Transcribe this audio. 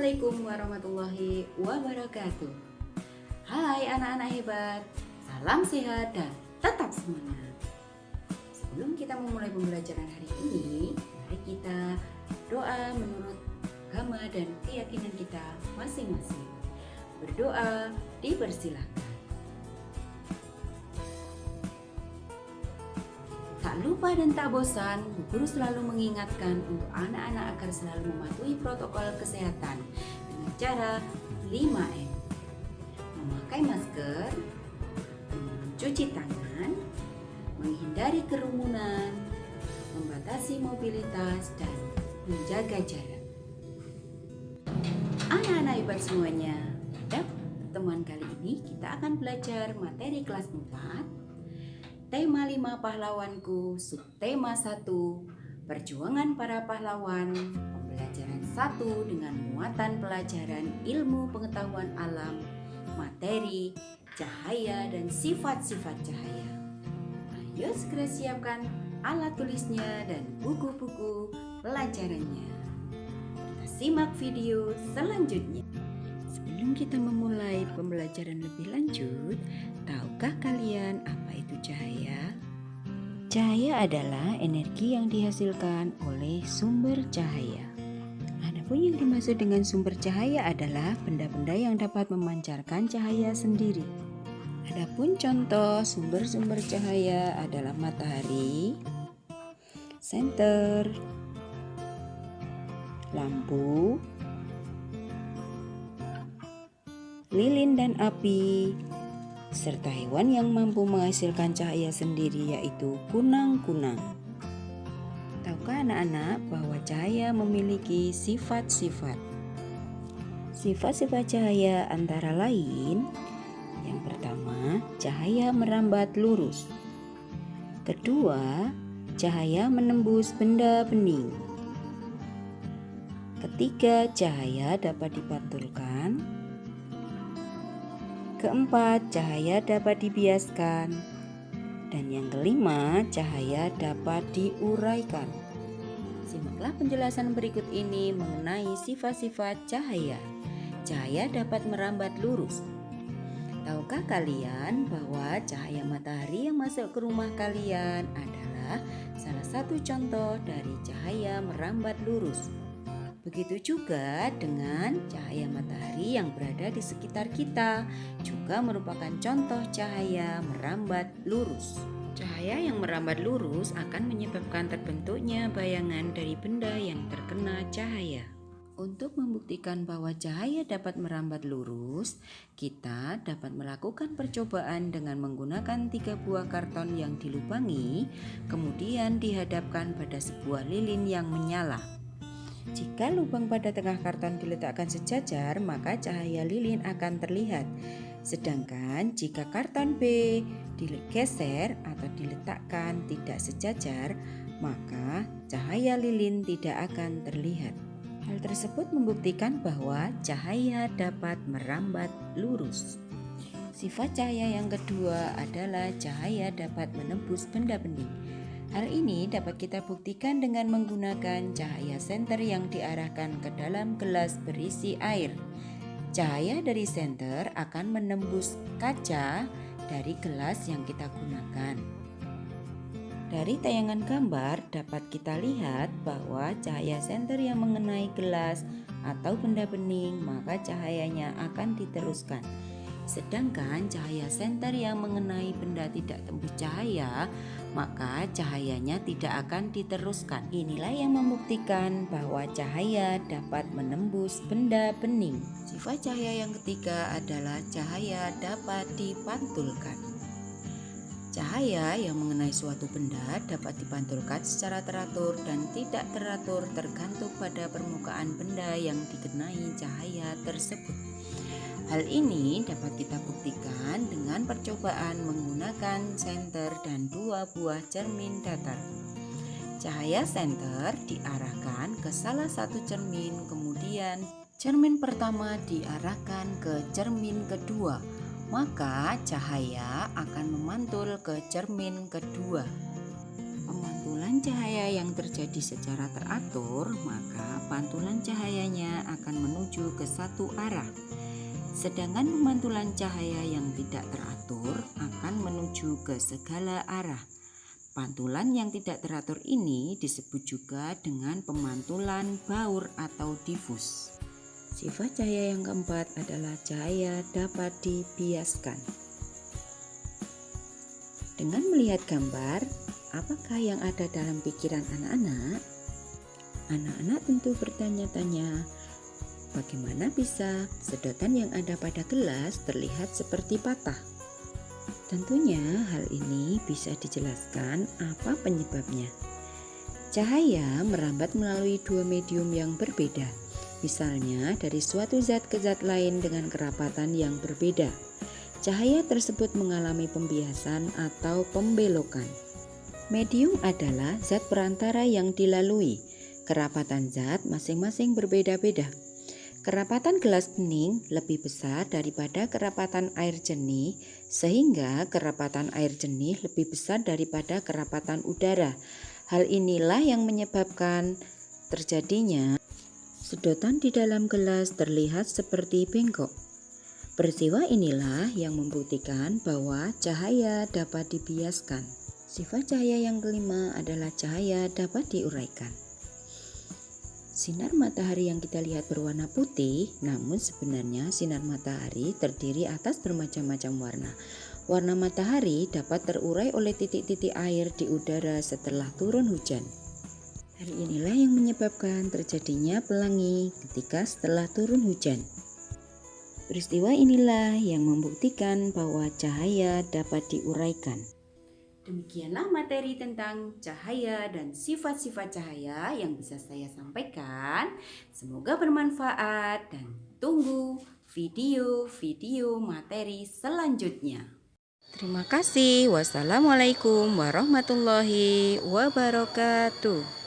Assalamualaikum warahmatullahi wabarakatuh. Hai anak-anak hebat, salam sehat dan tetap semangat. Sebelum kita memulai pembelajaran hari ini, mari kita doa menurut agama dan keyakinan kita masing-masing. Berdoa dipersilakan. Tak lupa dan tak bosan, Bu Guru selalu mengingatkan untuk anak-anak agar selalu mematuhi protokol kesehatan dengan cara 5M. Memakai masker, mencuci tangan, menghindari kerumunan, membatasi mobilitas, dan menjaga jarak. Anak-anak hebat semuanya, pada pertemuan kali ini kita akan belajar materi kelas 4. Tema 5 pahlawanku, subtema 1, perjuangan para pahlawan, pembelajaran 1 dengan muatan pelajaran ilmu pengetahuan alam, materi, cahaya dan sifat-sifat cahaya. Ayo segera siapkan alat tulisnya dan buku-buku pelajarannya. Kita simak video selanjutnya. Sebelum kita memulai pembelajaran lebih lanjut, tahukah kalian apa itu cahaya? Cahaya adalah energi yang dihasilkan oleh sumber cahaya. Adapun yang dimaksud dengan sumber cahaya adalah benda-benda yang dapat memancarkan cahaya sendiri. Adapun contoh sumber-sumber cahaya adalah matahari, senter, lampu, lilin dan api, serta hewan yang mampu menghasilkan cahaya sendiri yaitu kunang-kunang. Tahukah anak-anak bahwa cahaya memiliki sifat-sifat? Sifat-sifat cahaya antara lain, yang pertama, cahaya merambat lurus. Kedua, cahaya menembus benda bening. Ketiga, cahaya dapat dipantulkan. Keempat, cahaya dapat dibiaskan. Dan yang kelima, cahaya dapat diuraikan. Simaklah penjelasan berikut ini mengenai sifat-sifat cahaya. Cahaya dapat merambat lurus. Tahukah kalian bahwa cahaya matahari yang masuk ke rumah kalian adalah salah satu contoh dari cahaya merambat lurus? Begitu juga dengan cahaya matahari yang berada di sekitar kita, juga merupakan contoh cahaya merambat lurus. Cahaya yang merambat lurus akan menyebabkan terbentuknya bayangan dari benda yang terkena cahaya. Untuk membuktikan bahwa cahaya dapat merambat lurus, kita dapat melakukan percobaan dengan menggunakan 3 buah karton yang dilubangi, kemudian dihadapkan pada sebuah lilin yang menyala. Jika lubang pada tengah karton diletakkan sejajar, maka cahaya lilin akan terlihat. Sedangkan jika karton B digeser atau diletakkan tidak sejajar, maka cahaya lilin tidak akan terlihat. Hal tersebut membuktikan bahwa cahaya dapat merambat lurus. Sifat cahaya yang kedua adalah cahaya dapat menembus benda bening. Hal ini dapat kita buktikan dengan menggunakan cahaya senter yang diarahkan ke dalam gelas berisi air. Cahaya dari senter akan menembus kaca dari gelas yang kita gunakan. Dari tayangan gambar dapat kita lihat bahwa cahaya senter yang mengenai gelas atau benda bening, maka cahayanya akan diteruskan. Sedangkan cahaya senter yang mengenai benda tidak tembus cahaya, maka cahayanya tidak akan diteruskan. Inilah yang membuktikan bahwa cahaya dapat menembus benda bening. Sifat cahaya yang ketiga adalah cahaya dapat dipantulkan. Cahaya yang mengenai suatu benda dapat dipantulkan secara teratur dan tidak teratur tergantung pada permukaan benda yang dikenai cahaya tersebut. Hal ini dapat kita buktikan dengan percobaan menggunakan senter dan 2 buah cermin datar. Cahaya senter diarahkan ke salah satu cermin, kemudian cermin pertama diarahkan ke cermin kedua, maka cahaya akan memantul ke cermin kedua. Pemantulan aliran cahaya yang terjadi secara teratur, maka pantulan cahayanya akan menuju ke satu arah. Sedangkan pemantulan cahaya yang tidak teratur akan menuju ke segala arah. Pantulan yang tidak teratur ini disebut juga dengan pemantulan baur atau difus. Sifat cahaya yang keempat adalah cahaya dapat dibiaskan. Dengan melihat gambar, apakah yang ada dalam pikiran anak-anak? Anak-anak tentu bertanya-tanya, bagaimana bisa sedotan yang ada pada gelas terlihat seperti patah? Tentunya hal ini bisa dijelaskan apa penyebabnya. Cahaya merambat melalui dua medium yang berbeda, misalnya dari suatu zat ke zat lain dengan kerapatan yang berbeda. Cahaya tersebut mengalami pembiasan atau pembelokan. Medium adalah zat perantara yang dilalui. Kerapatan zat masing-masing berbeda-beda. Kerapatan gelas bening lebih besar daripada kerapatan air jernih, sehingga kerapatan air jernih lebih besar daripada kerapatan udara. Hal inilah yang menyebabkan terjadinya sedotan di dalam gelas terlihat seperti bengkok. Peristiwa inilah yang membuktikan bahwa cahaya dapat dibiaskan. Sifat cahaya yang kelima adalah cahaya dapat diuraikan. Sinar matahari yang kita lihat berwarna putih, namun sebenarnya sinar matahari terdiri atas bermacam-macam warna. Warna matahari dapat terurai oleh titik-titik air di udara setelah turun hujan. Hal inilah yang menyebabkan terjadinya pelangi ketika setelah turun hujan. Peristiwa inilah yang membuktikan bahwa cahaya dapat diuraikan. Demikianlah materi tentang cahaya dan sifat-sifat cahaya yang bisa saya sampaikan. Semoga bermanfaat dan tunggu video-video materi selanjutnya. Terima kasih. Wassalamualaikum warahmatullahi wabarakatuh.